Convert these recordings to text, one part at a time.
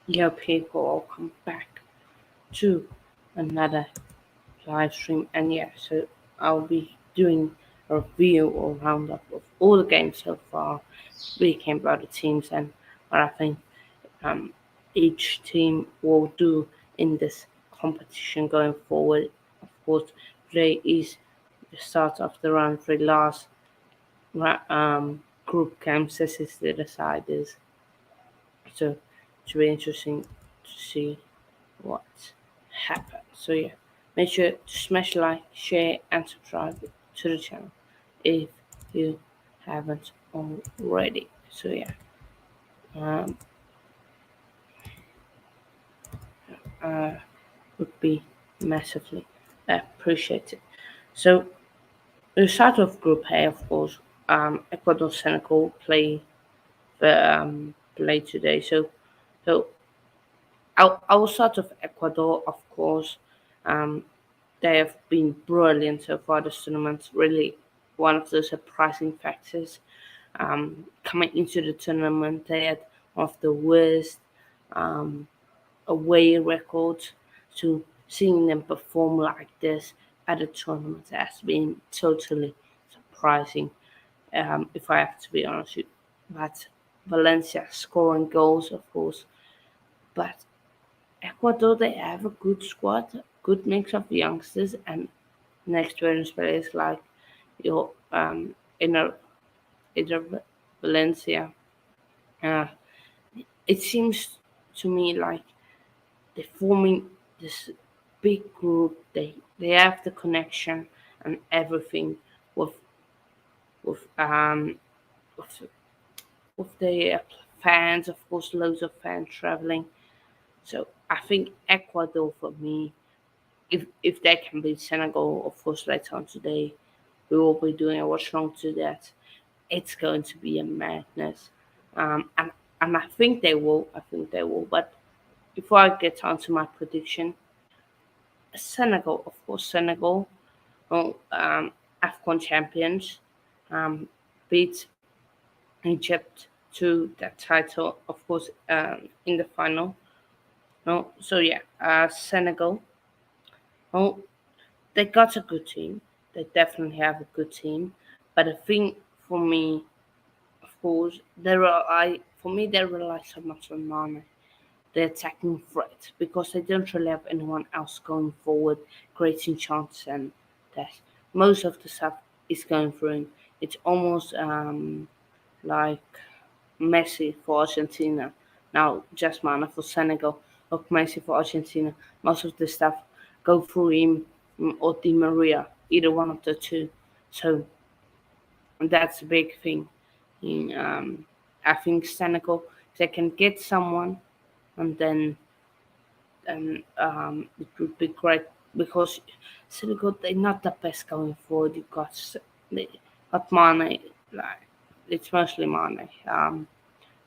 Yeah, people, welcome back to another live stream. And yeah, so I'll be doing a review or roundup of all the games so far, speaking about the teams and what I think um, each team will do in this competition going forward. Of course, today is the start of the round three last group games. This is the deciders. So it should be interesting to see what happened. So yeah, make sure to smash like, share, and subscribe to the channel if you haven't already. So yeah, um, uh, would be massively appreciated. So the start of Group A, of course, Ecuador Senegal play today. So I'll start with Ecuador, of course. Um, They have been brilliant so far this tournament. Really, one of the surprising factors. Coming into the tournament, they had one of the worst um, away records. So seeing them perform like this at a tournament has been totally surprising. If I have to be honest with you, but Valencia scoring goals, of course, but Ecuador, they have a good squad, good mix of youngsters and experienced players like your Inter Valencia. Uh, it seems to me like they're forming this big group. They have the connection and everything with with um with, with the fans. Of course, loads of fans traveling. So I think Ecuador for me, if they can beat Senegal, of course, later on today, we will be doing a watch along to that. It's going to be a madness, and I think they will. I think they will. But before I get on to my prediction, Senegal, of course, Senegal, well, AFCON champions, um, beat Egypt to that title, of course, in the final. No, so yeah, Senegal. Well, they got a good team. They definitely have a good team. But I think for me, of course, they rely so much on Mane, the attacking threat, because they don't really have anyone else going forward, creating chances and that. Most of the stuff is going through him. It's almost like Messi for Argentina. Now just Mana for Senegal, or Messi for Argentina. Most of the stuff go through him or Di Maria, either one of the two. So that's a big thing. In, I think Senegal, they can get someone, and then it would be great because Senegal they're not the best going forward. You got they got Mane, like it's mostly Mane.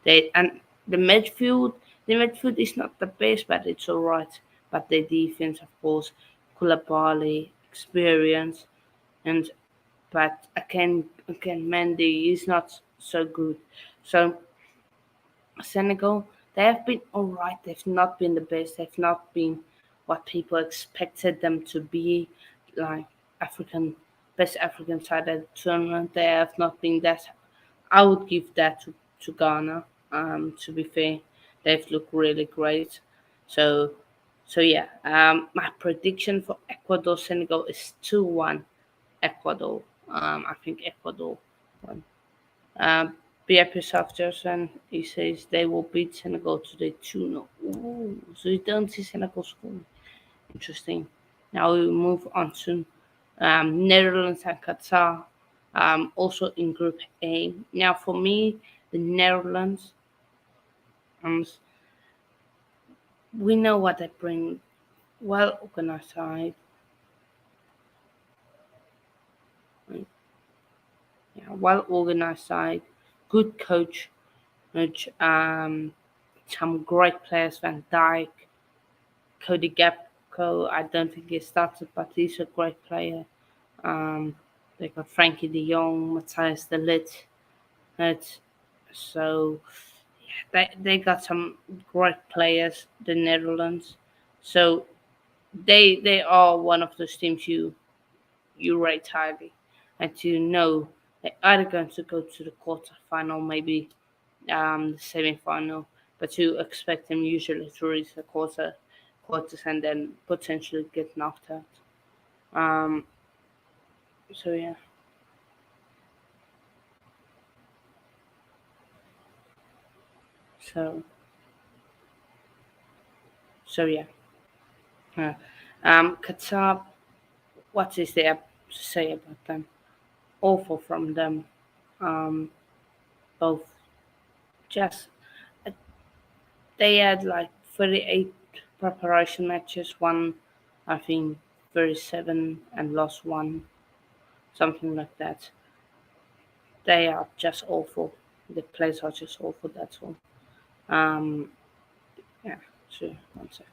They and the midfield is not the best, but it's all right. But the defense, of course, Koulibaly, experience, and but again, Mendy is not so good. So Senegal, they have been all right. They've not been the best. They've not been what people expected them to be, like African best African side at the tournament. They have not been that. I would give that to Ghana. To be fair, they've looked really great. So, so yeah. My prediction for Ecuador Senegal is 2-1 Ecuador. I think Ecuador won. BIP Software, he says they will beat Senegal today 2-0. Ooh, so you don't see Senegal scoring. Interesting. Now we move on to Netherlands and Qatar, also in Group A. Now for me, the Netherlands, um, we know what they bring. Well organized side, yeah, well organized side, good coach, which, some great players, Van Dijk, Cody Gapco, I don't think he started, but he's a great player. Um, they got Frankie de Jong, Matthias de Ligt. It's, so, they got some great players, the Netherlands. So they are one of those teams you rate highly, and to know they're either going to go to the quarterfinal, maybe the semi-final, but to expect them usually to reach the quarters and then potentially get knocked out. Um, so yeah, so so yeah. Uh, Qatar, what is there to say about them? Awful from them. Um, both just they had like 38 preparation matches, won I think 37 and lost one, something like that. They are just awful. The players are just awful. That's all. Um, yeah. Sure. One sec.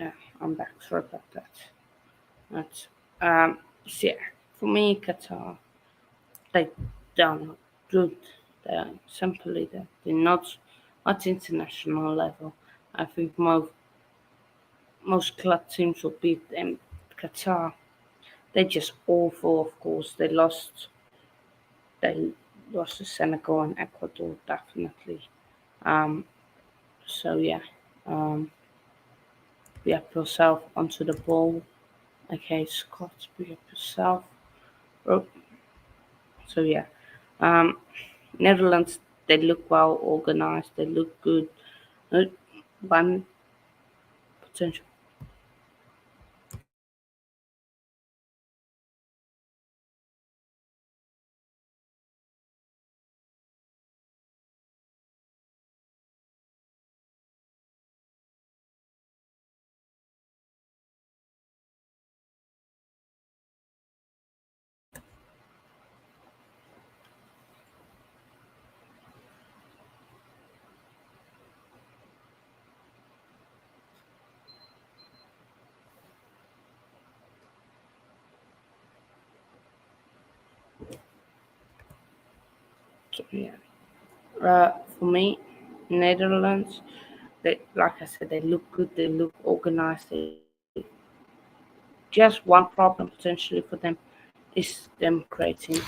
Yeah, I'm back. Sorry about that. That's so yeah. For me, Qatar, they done good. They're simply that they're not at international level. I think most club teams will beat them. Qatar, they're just awful. Of course, They lost to Senegal and Ecuador definitely. Um, so yeah, um, be up yourself onto the ball. Okay, Scott, be up yourself. Oh, so yeah, um, Netherlands. They look well organized. They look good. Uh, One potential. So, yeah. For me, Netherlands, they like I said, they look good, they look organized. They just one problem potentially for them is them creating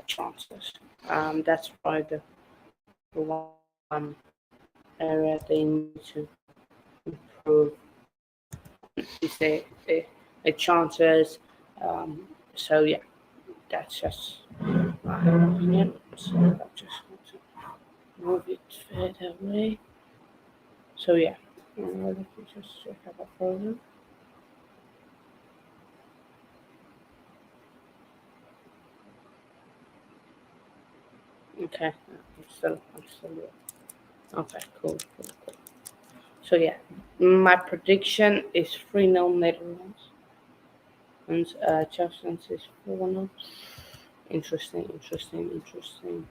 chances. That's probably the one area they need to improve is the chances. Um, so yeah, that's just my opinion. So I just want to move it further away. So yeah, let me just check out the further. Okay, I'm still there. Okay, cool. So yeah, my prediction is 3-0 Netherlands, and Chelsea is 4-0. Interesting.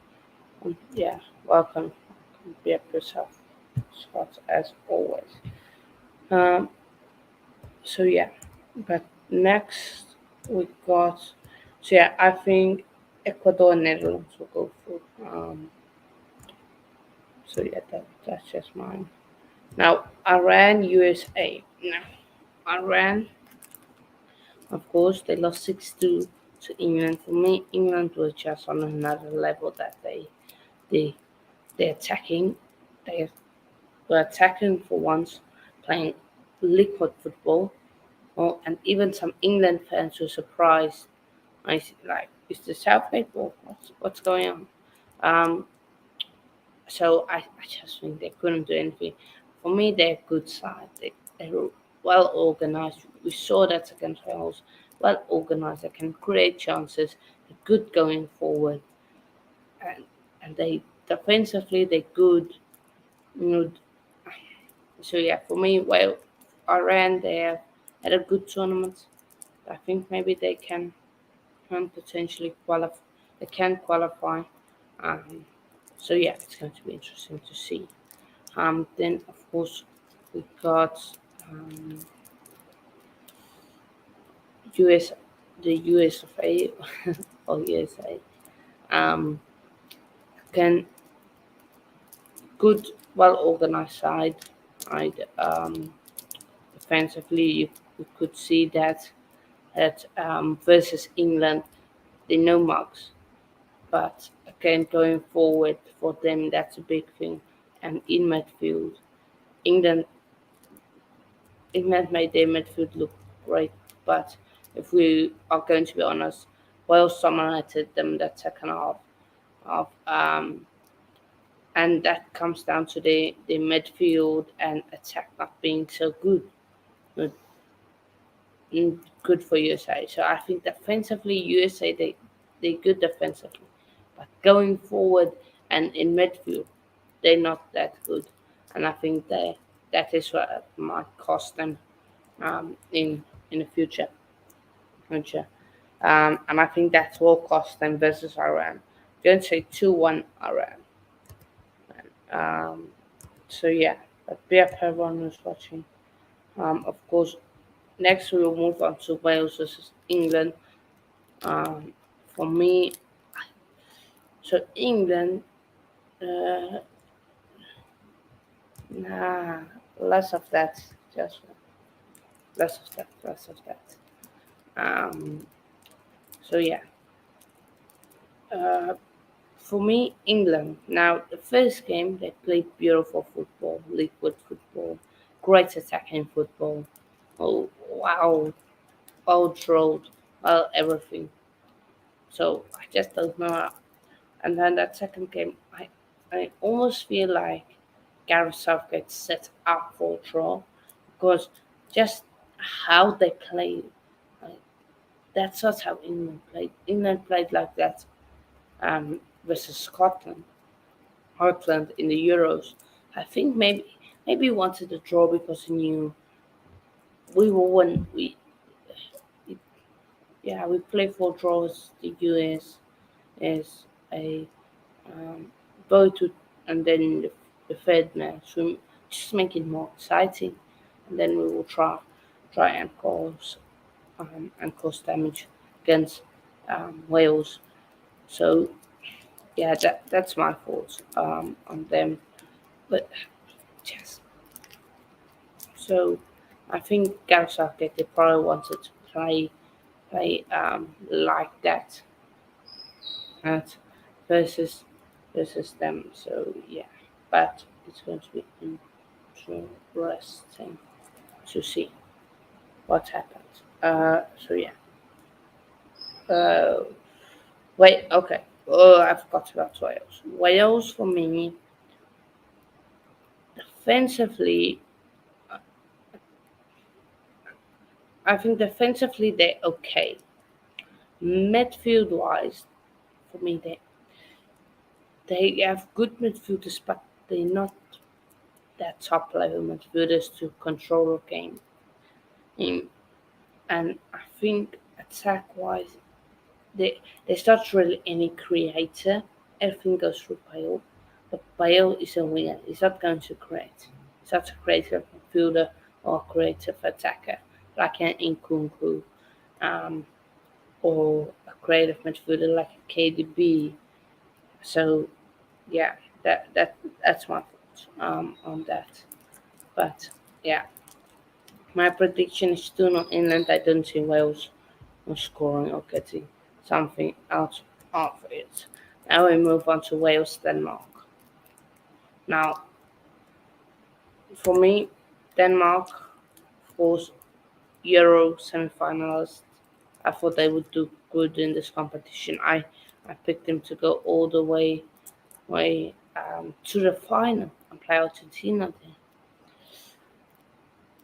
Yeah, welcome. Be up yourself, Scott, as always. Um, so yeah, but next we got. So yeah, I think Ecuador and Netherlands will go through. So yeah, that's just mine. Now Iran, USA. Now Iran, of course, they lost 6-2 to England. For me, England was just on another level that they they're attacking. They were attacking for once, playing liquid football. Oh, and even some England fans were surprised. I see, like, is the Southgate ball? What's going on? Um, so I just think they couldn't do anything. For me, they're a good side. They're well organized. We saw that against Wales. Well organized. They can create chances. They're good going forward, and they defensively they're good. You know, so yeah, for me, well, Iran they have had a good tournament. I think maybe they can potentially qualify. They can qualify. Um, so yeah, it's going to be interesting to see. Then of course we got um, US, the US of A or USA. Um, can good, well organized side. Defensively, you could see that versus England, they no marks. But again, going forward for them, that's a big thing. And in midfield, England England made their midfield look great, but if we are going to be honest, Wales dominated them that second half of and that comes down to the midfield and attack not being so good. But, good for USA. So I think defensively USA they good defensively. But going forward and in midfield they're not that good. And I think that is what might cost them in the future. And I think that's will cost them versus Iran. I'm going to say 2-1 Iran. Um, so yeah, but be up everyone who's watching. Of course, next we will move on to Wales versus England. Um, for me, so England, uh, nah, less of that, just less of that. Um, so yeah, uh, for me, England. Now, the first game, they played beautiful football, liquid football, great attacking football. Oh, wow, well drilled, well everything. So I just don't know. And then that second game, I almost feel like Gareth Southgate set up for a draw because just how they played, like, that's not how England played. England played like that versus Scotland. Scotland in the Euros. I think maybe wanted a draw because he knew we will win. Yeah, we play for draws. The US is a go to, and then the third match we just make it more exciting, and then we will try and cause damage against Wales. So yeah, that's my fault on them. But yes, so I think Garosaki they probably wanted to play like that at versus them. So yeah, but it's going to be interesting to see what happens. So yeah. Uh, wait, okay. Oh, I forgot about Wales. Wales for me, defensively, I think defensively they're okay. Midfield wise, for me they have good midfielders, but they're not that top level midfielders to control a game. In and I think attack wise, there's not really any creator. Everything goes through Bale, but Bale is a winger. He's not going to create. He's not a creative midfielder or a creative attacker like an Nkunku, um, or a creative midfielder like a KDB. So yeah, that's my thoughts on that. But yeah, my prediction is 2-0 England. I don't see Wales scoring or getting something out of it. Now we move on to Wales Denmark. Now, for me, Denmark was Euro semi-finalists. I thought they would do good in this competition. I picked them to go all the way to the final and play Argentina there,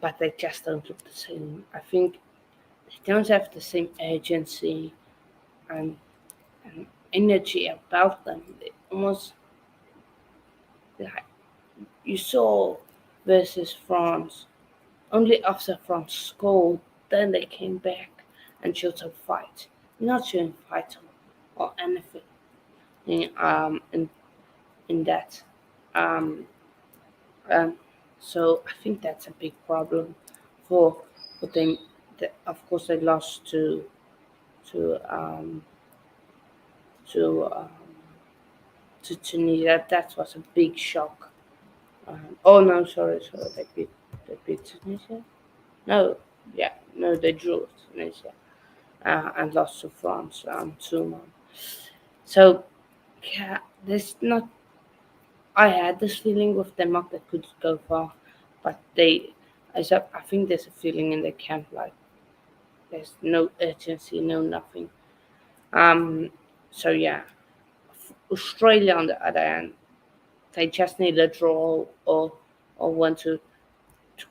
but they just don't look the same. I think they don't have the same urgency and, and energy about them. They almost like you saw versus France. Only after France scored, then they came back and showed some fight. Not showing fight or anything in in that. Um, um, so I think that's a big problem for for them. Of course, they lost to um, to to Tunisia. That was a big shock. Oh no, sorry, they beat Tunisia. No, yeah, no, they drew with Tunisia and lost to France 2-1. So yeah, there's not. I had this feeling with Denmark that could go far, but I think there's a feeling in the camp like there's no urgency, no nothing. Um, so yeah, Australia on the other hand, they just need a draw or want to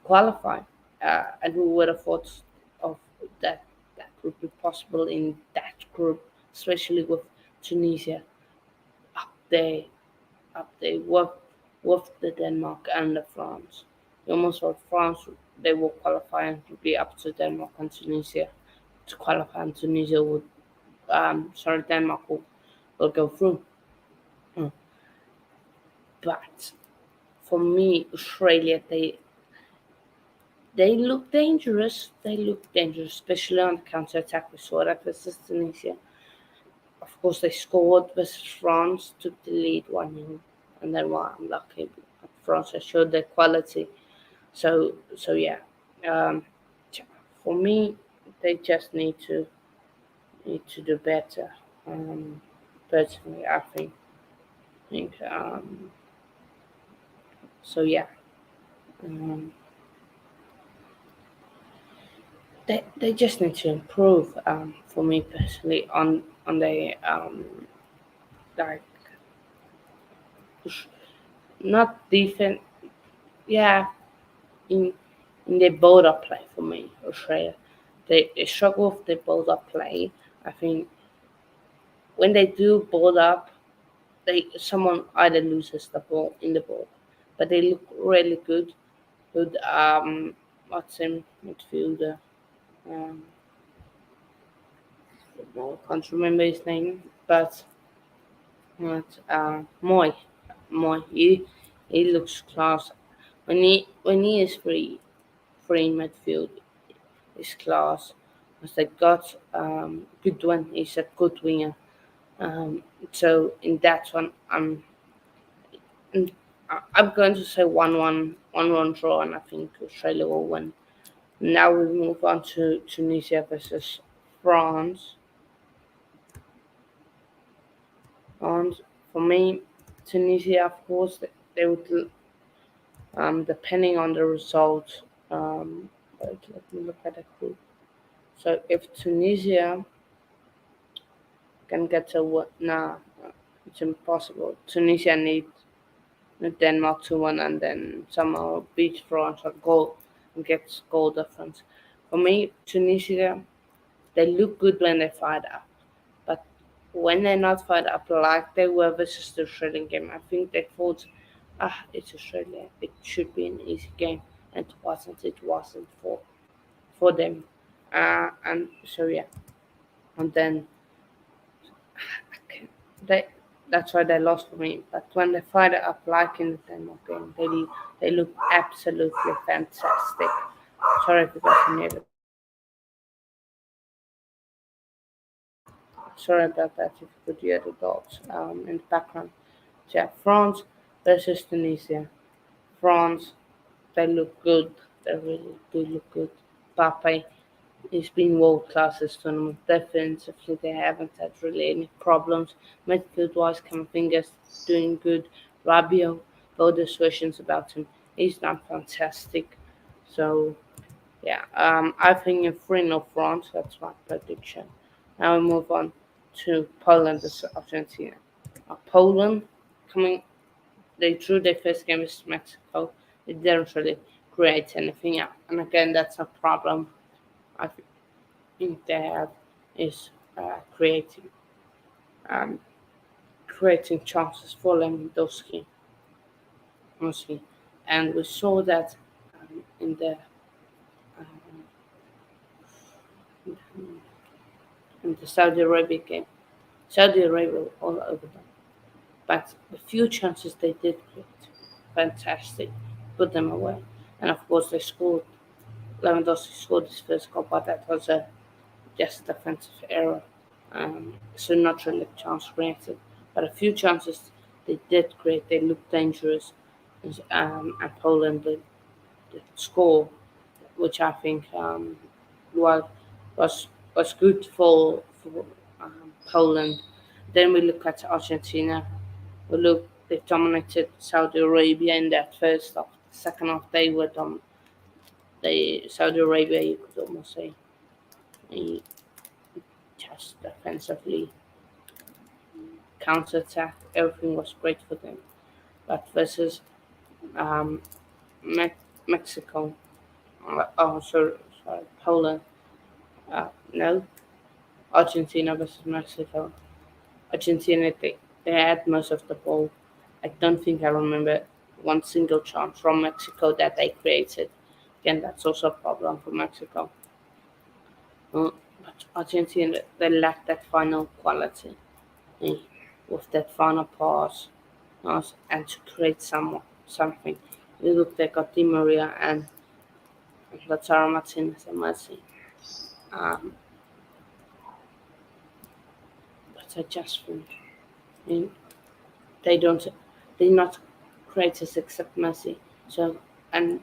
qualify. And who would have thought of that that would be possible in that group, especially with Tunisia up there, with the Denmark and the France. You almost thought France they will qualify and to be up to Denmark and Tunisia to qualify, and Tunisia would Denmark will go through. Mm. But for me, Australia they look dangerous. They look dangerous, especially on the counter attack. We saw that versus Tunisia. Of course, they scored versus France, took the lead 1-0, and then well, I'm lucky. France has showed their quality. So yeah, um, for me, they just need to do better. Um, Personally, I think so. Yeah, um, they just need to improve. For me personally, on the like not defense. Yeah, in in the build-up play for me, Australia, they struggle with the build-up play. I think when they do build up, they someone either loses the ball in the ball, but they look really good. Good, what's in midfielder? Um, I can't remember his name, but Moy, he looks class. When he is free in midfield, is class. Because they got good one. He's a good winger. Um, so in that one, I'm going to say 1-1 draw, and I think Australia will win. Now we move on to Tunisia versus France. And for me, Tunisia, of course, they would, depending on the result. Wait, let me look at the group. So if Tunisia can get to what? Nah, it's impossible. Tunisia need Denmark to win and then somehow beat France or goal and get goal difference. For me, Tunisia, they look good when they fight up, but when they're not fight up like they were versus the Australian game, I think they thought, it's Australia, it should be an easy game, and it wasn't. It wasn't for them, and so yeah, and then they that's why they lost for me. But when they fired it up like in the Denmark game, they look absolutely fantastic. Sorry if you guys can hear the sorry about that if you could hear the dogs in the background. So yeah, France versus Tunisia. France, they look good. They really do look good. Pape he's been world class this tournament. Defensively, they haven't had really any problems. Midfield wise, Camavinga's doing good. Rabio, all the questions about him, he's done fantastic. So, yeah, I think in 3 no France, that's my prediction. Now we move on to Poland versus Argentina. Poland, coming, they drew their first game with Mexico. They didn't really create anything, yeah. And again, that's a problem. I think they have is um, creating chances for Lewandowski, mostly. And we saw that in um, in the Saudi Arabia game. Saudi Arabia all over them, but the few chances they did create, fantastic, put them away. And of course they scored. Lewandowski scored his first goal, but that was just a defensive error. So not really chance created, but a few chances they did create. They looked dangerous, and Poland did score, which I think was was was good for Poland. Then we look at Argentina. We look they dominated Saudi Arabia in that first half. The second half they were they Saudi Arabia you could almost say they just defensively counter attack. Everything was great for them. But versus um, Me- Mexico, sorry, Poland, no, Argentina versus Mexico. Argentina, they had most of the ball. I don't think I remember one single chance from Mexico that they created. Again, that's also a problem for Mexico. But Argentina, they lack that final quality eh, with that final pass and to create something. You look, they got Di Maria and Lautaro Martinez and Messi. Um, but I just think eh, they don't, they not creators except Messi. So and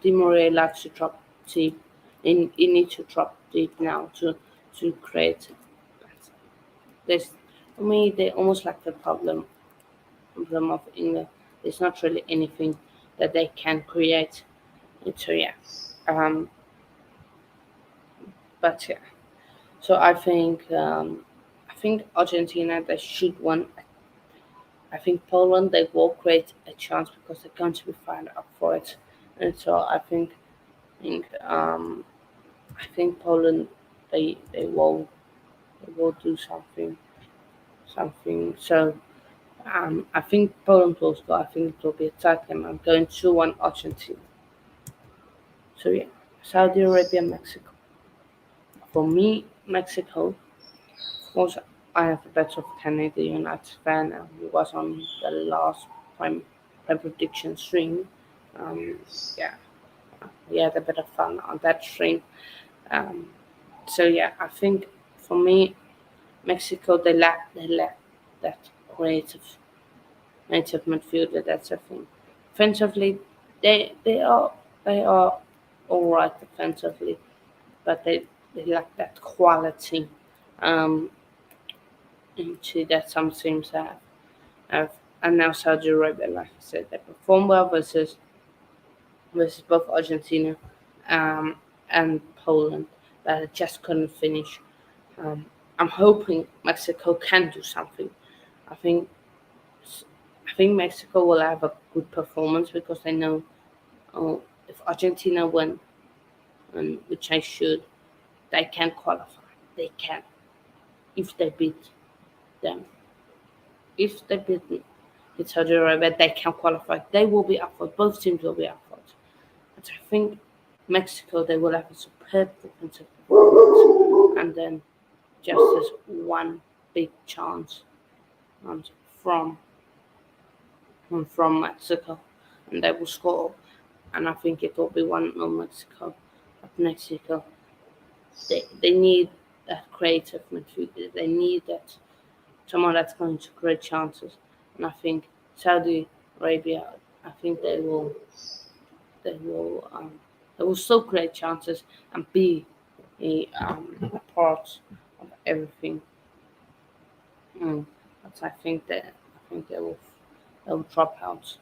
Di Maria likes to drop deep. You need to drop deep now to create. This for me, they almost like the problem of England. There's not really anything that they can create. So yeah, um, but yeah. So I think Argentina they should win. I think Poland they will create a chance because they're going to be fired up for it, and so think I think Poland they will do something. So I think Poland will score. I think it will be a tight game. I'm going 2-1 Argentina. So yeah, Saudi Arabia, Mexico. For me, Mexico. Of course, I have a better Canada United fan. He was on the last prime prediction stream. Um, yeah, we had a bit of fun on that stream. Um, so yeah, I think for me, Mexico, they lack that creative native midfielder. That's the thing. Offensively, they are all right defensively, but they lack that quality um, into that some teams have. And now Saudi Arabia, like I said, they perform well versus both Argentina um, and Poland, but I just couldn't finish. Um, I'm hoping Mexico can do something. I think I think Mexico will have a good performance because they know if Argentina win, and which I should, they can qualify. They can if they beat them. If they beat Saudi Arabia, they can qualify. They will be up for both teams will be up for it. But I think Mexico they will have a superb defensive performance, and then just as one big chance um, from from Mexico, and they will score. And I think it will be 1-0 Mexico. But Mexico, they need that creative midfielder. They need that someone that's going to create chances. And I think Saudi Arabia, I think they will they will still create chances and be a part of everything. Mm. But I think they will drop out.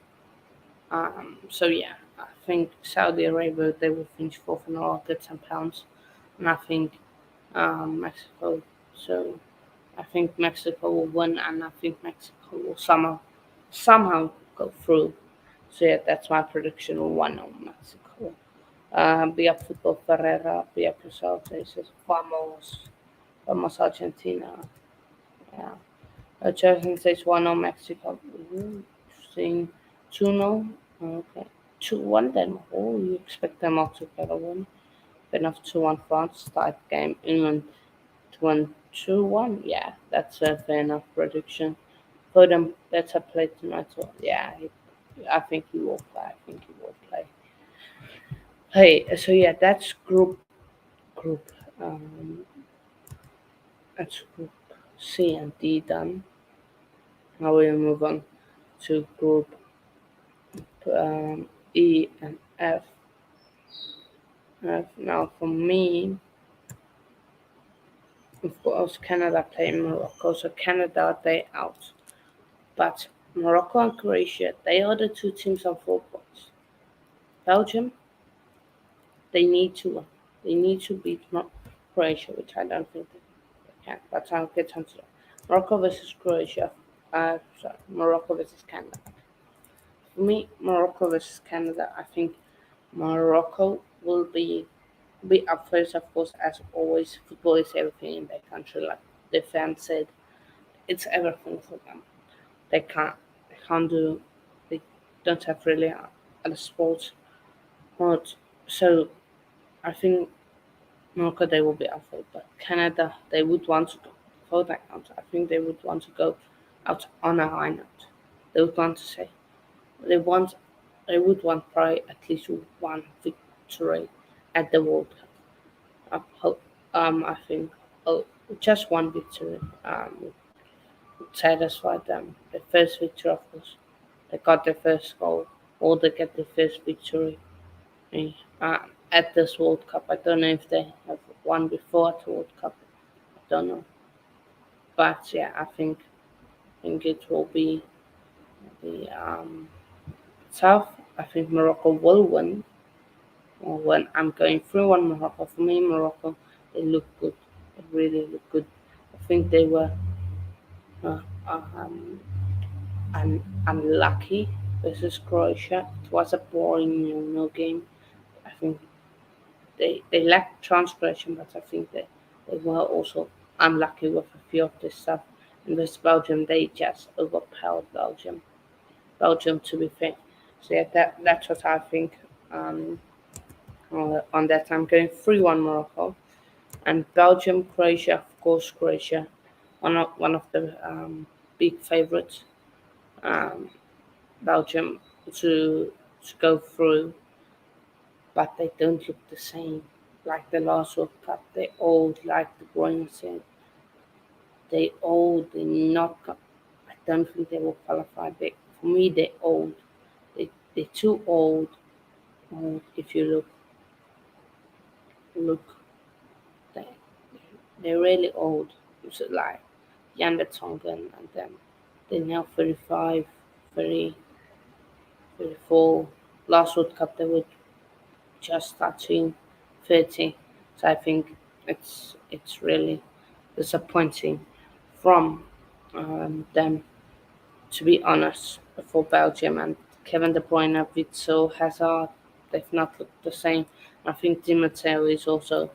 So yeah, I think Saudi Arabia they will finish fourth and all get £10, and I think Mexico. So I think Mexico will win, and I think Mexico will somehow go through. So yeah, that's my prediction. 1-0 Mexico. Via Football Ferreira, via yourself. This is vamos Argentina. Yeah. Jason says 1-0 Mexico. Interesting. 2-0. Okay. 2-1 Denmark. Oh, you expect them all to get a win. Enough 2-1 France. Start game. England to win 2-1. Yeah, that's a fair enough prediction. For them, better play tonight. So, yeah, I think he will play. I think he will play. Hey, so yeah, that's group. Um, that's group C and D done. Now we'll move on to group E and F. Now for me, of course, Canada play Morocco, so Canada they out. But Morocco and Croatia, they are the two teams on 4 points. Belgium, they need to win. They need to beat Croatia, which I don't think they can. But I'll get onto that. Morocco versus Croatia. Sorry, Morocco versus Canada. For me, Morocco versus Canada, I think Morocco will be up first, of course, as always. Football is everything in their country, like the fans said. It's everything for them. They can't do, they don't have really other sports. But, so I think Morocco, they will be up for it. But Canada, they would want to go for that count. I think they would want to go out on a high note. They would want to say, they want, they would want probably at least one victory at the World Cup. I think oh, just one victory would satisfy them. The first victory, of course, they got their first goal, or they get their first victory uh, at this World Cup. I don't know if they have won before at the World Cup. I don't know, but yeah, I think it will be the tough. I think Morocco will win. When I'm going through one Morocco, for me, Morocco, they look good. They really look good. I think they were uh, um, unlucky versus Croatia. It was a boring, no game. I think they lacked transgression, but I think they were also unlucky with a few of this stuff. And with Belgium, they just overpowered Belgium, to be fair. So yeah, that's what I think. Um, on that, I'm going 3-1 Morocco. And Belgium, Croatia, of course, Croatia, one of the big favorites. Um, Belgium to go through, but they don't look the same like the last World Cup. They all like the Bruins. They old. They not. I don't think they will qualify. For me, they old. They're too old. If you look, they they're really old. It's like Jan Tongan and them. They're now 35, 30, 34. Last World Cup they were just touching 30. So I think it's really disappointing from them, to be honest, for Belgium. And Kevin De Bruyne, Witsel, Hazard, they've not looked the same. I think Di Matteo is also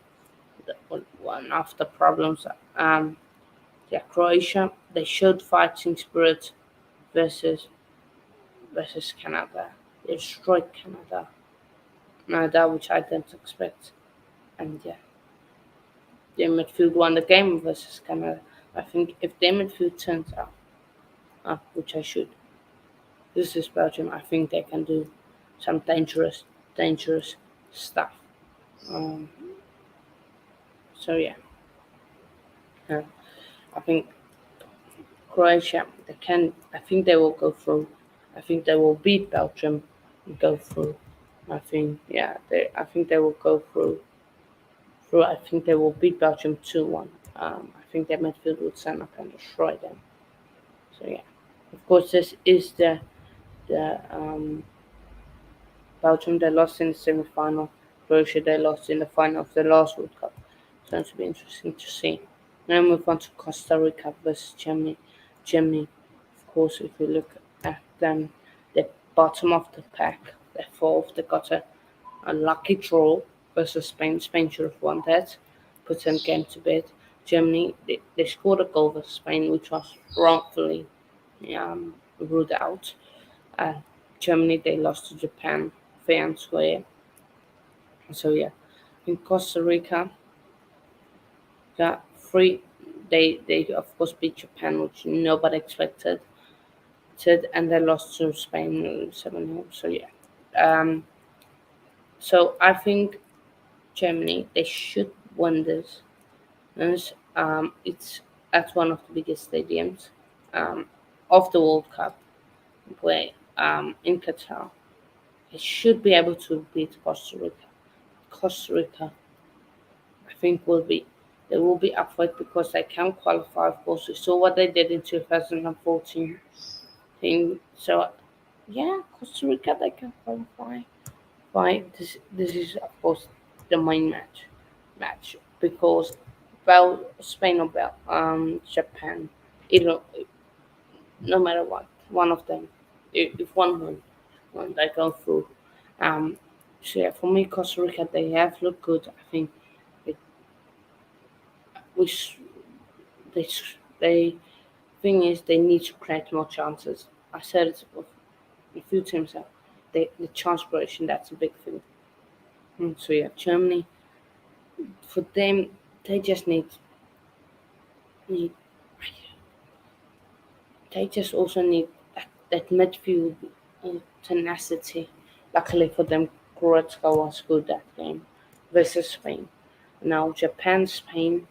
one of the problems. Yeah, Croatia, they showed fighting spirit versus Canada. They destroyed Canada, which I didn't expect. And yeah, their midfield won the game versus Canada. I think if their midfield turns up, which I should, this is Belgium. I think they can do some dangerous stuff. Um, so yeah, uh, I think Croatia. They can. I think they will go through. I think they will beat Belgium and go through. I think yeah. I think they will go through. I think they will beat Belgium 2-1. I think their midfield will stand up and destroy them. So yeah. Of course, this is the Belgium. They lost in the semi-final. Croatia they lost in the final of the last World Cup. It's going to be interesting to see. Now move on to Costa Rica versus Germany. Germany, of course, if you look at them, the bottom of the pack, they're fourth. They got a lucky draw versus Spain. Spain should have won that, put them game to bed. Germany, they scored a goal versus Spain, which was wrongfully ruled out. Uh, Germany, they lost to Japan fair and square. So yeah, in Costa Rica, got three. They of course beat Japan, which nobody expected. And they lost to Spain 7-0. So yeah, um, so I think Germany they should win this. And it's at one of the biggest stadiums um, of the World Cup, where in Qatar. They should be able to beat Costa Rica. Costa Rica I think they will be up for it because they can qualify. Of course, we saw what they did in 2014. So yeah, Costa Rica they can qualify. Right, this is of course the main match because Spain or Japan, either no matter what, one of them, if one win, they go through. Um, so yeah, for me, Costa Rica they have looked good. I think it, we they they thing is they need to create more chances. I said it a few times now. The chance creation that's a big thing. So yeah, Germany for them they just need they just also need that midfield tenacity. Luckily for them, Goretzka was good that game versus Spain. Now Japan Spain,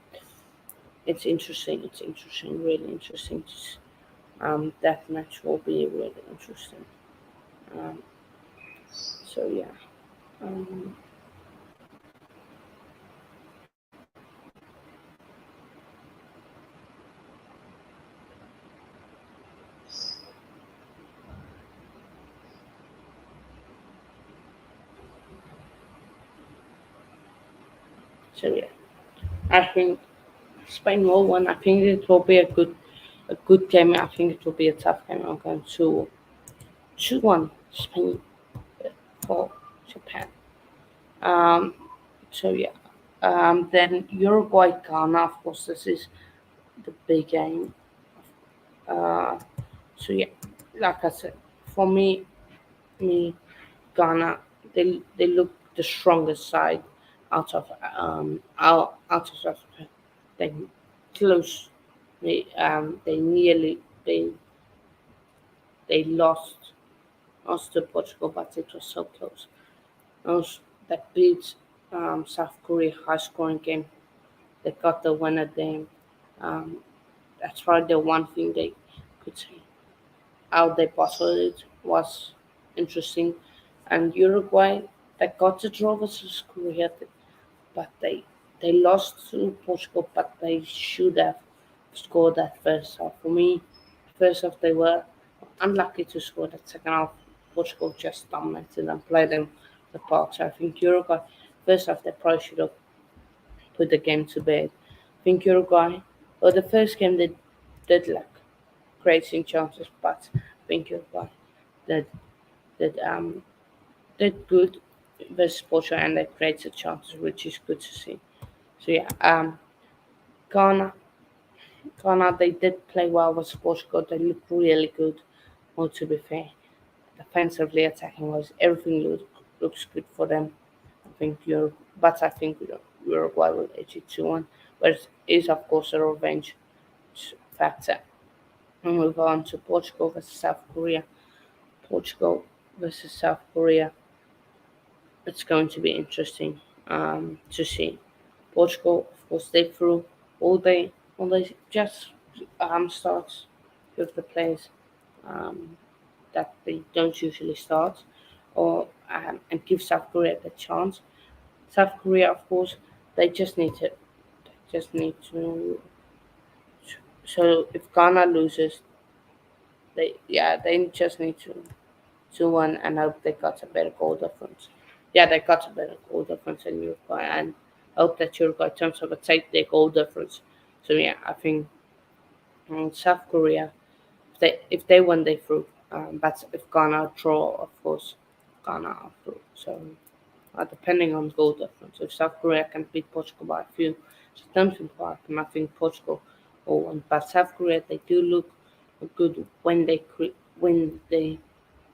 it's interesting. It's interesting, really interesting. That match will be really interesting. Um, so yeah. Um, so yeah, I think Spain will win. I think it will be a good game. I think it will be a tough game. I'm going to 2-1 Spain for Japan. Um, so yeah. Then Uruguay Ghana. Of course, this is the big game. Uh, so yeah, like I said, for me Ghana, they look the strongest side out of Africa. They close. They nearly they lost to Portugal, but it was so close. Those that beat South Korea high scoring game. They got the winner there. Um, That's probably the one thing they could say. How they bottled it was interesting. And Uruguay, they got the draw versus Korea, but they lost to Portugal, but they should have scored that first half. For me, first half they were unlucky to score that second half. Portugal just dominated and played them the part. So I think Uruguay, first half they probably should have put the game to bed. I think Uruguay, well, the first game they did like creating chances, but I think Uruguay did did did good versus Portugal and they created chances, which is good to see. So yeah, Ghana, Ghana, they did play well with Portugal. They looked really good. Well, to be fair, defensively, attacking wise, everything looks good for them. I think but I think Uruguay will edge it 2-1. But it is of course a revenge factor. We move on to Portugal versus South Korea. Portugal versus South Korea. It's going to be interesting to see. Portugal, of course, they threw all they just starts with the players um, that they don't usually start, or and give South Korea the chance. South Korea, of course, they just need to just need to. So if Ghana loses, they just need to 2-1 and hope they got a better goal difference. Yeah, they got a better goal difference than Uruguay and hope that Uruguay turns over take their goal difference. So yeah, I think South Korea, if they win, they through. But if Ghana draw, of course, Ghana are through. So depending on goal difference, if South Korea can beat Portugal by a few, so don't think about them. I think Portugal will win. But South Korea, they do look good when they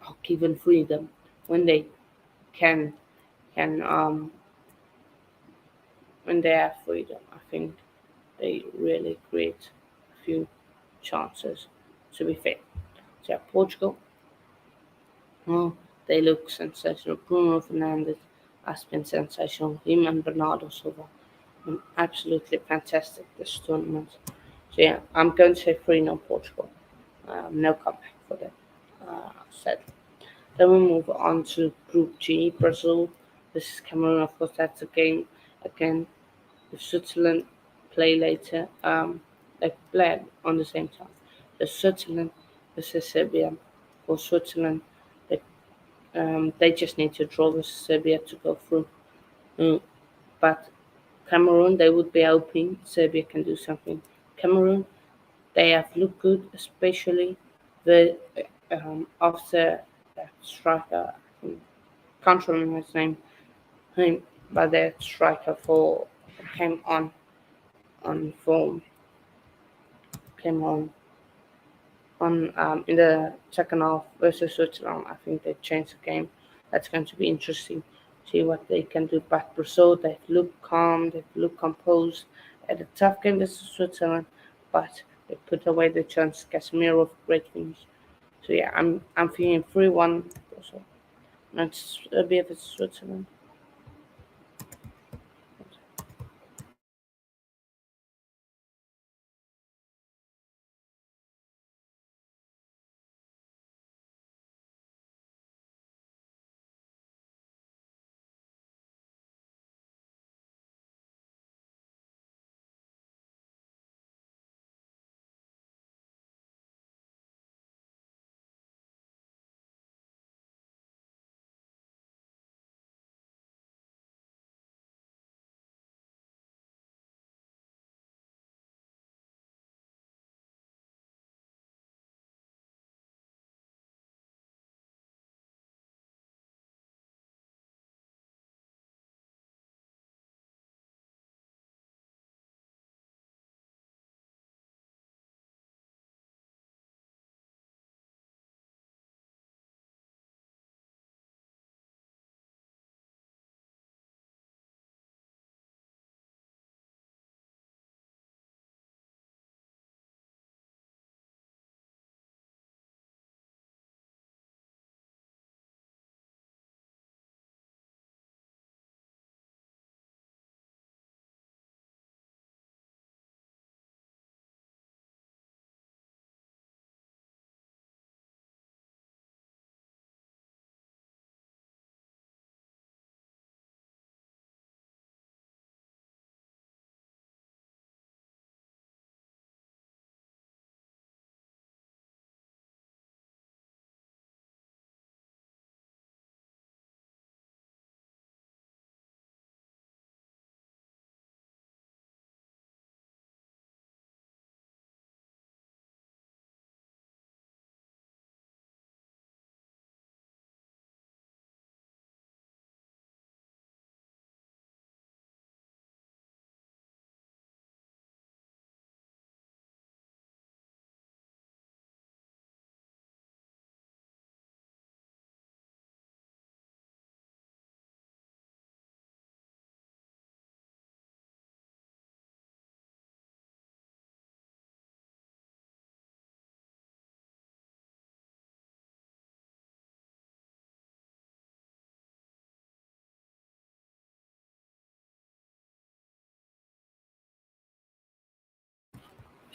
are given freedom, when they can can when they have freedom. I think they really create a few chances. To be fair, so yeah, Portugal, well, they look sensational. Bruno Fernandes has been sensational. Him and Bernardo Silva, absolutely fantastic this tournament. So yeah, I'm going to say 3-0 Portugal. No comeback for them. Said. Then we move on to Group G, Brazil. This is Cameroon, of course. That's a game again. If Switzerland play later, they play on the same time. The Switzerland versus Serbia. For Switzerland, they they just need to draw with Serbia to go through. Mm, But Cameroon, they would be hoping Serbia can do something. Cameroon, they have looked good, especially the after that striker. Can't remember his name, but their striker for came on form, came on in the second half versus Switzerland. I think they changed the game. That's going to be interesting. See what they can do. But Brazil, they look calm, they look composed. Had a tough game versus Switzerland, but they put away the chance. Casemiro with great finish. So yeah, I'm feeling 3-1. Also, that's a bit of Switzerland.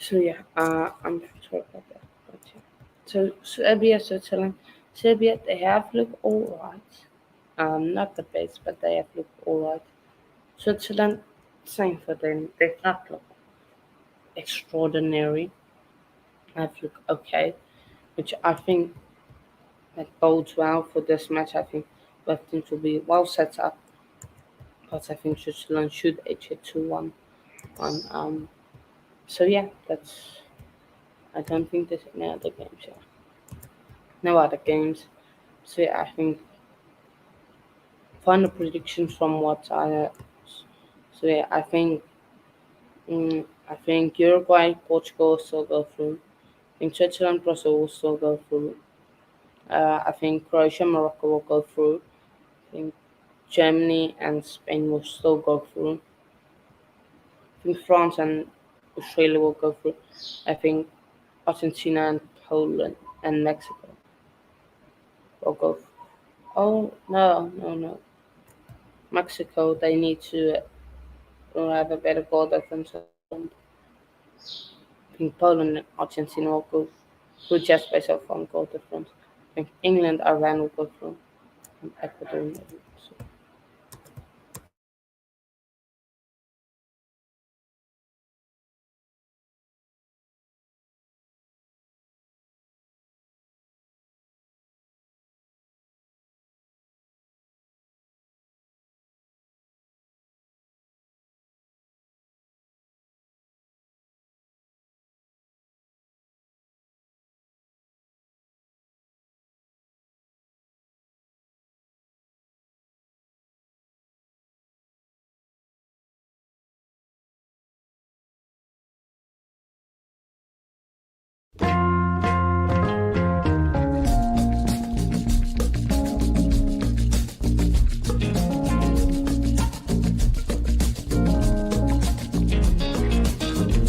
So yeah, I'm sorry about that. But yeah. So Serbia, Switzerland, Serbia, they have looked alright. Not the best, but they have looked alright. Switzerland, same for them. They've not looked extraordinary. Have looked okay, which I think that bodes well for this match. I think both teams will be well set up, but I think Switzerland should edge it to 1. So yeah, that's. I don't think there's any other games. Yeah, no other games. So yeah, I think final predictions from what I. So yeah, I think Uruguay, Portugal will still go through. I think Switzerland, Brazil will still go through. I think Croatia, Morocco will go through. I think Germany and Spain will still go through. I think France and Australia will go through. I think Argentina and Poland and Mexico will go. Oh no, no, no! Mexico, they need to have a better goal defense. I think Poland and Argentina will go through just based off on goal difference. I think England, Iran will go through, and Ecuador maybe. So,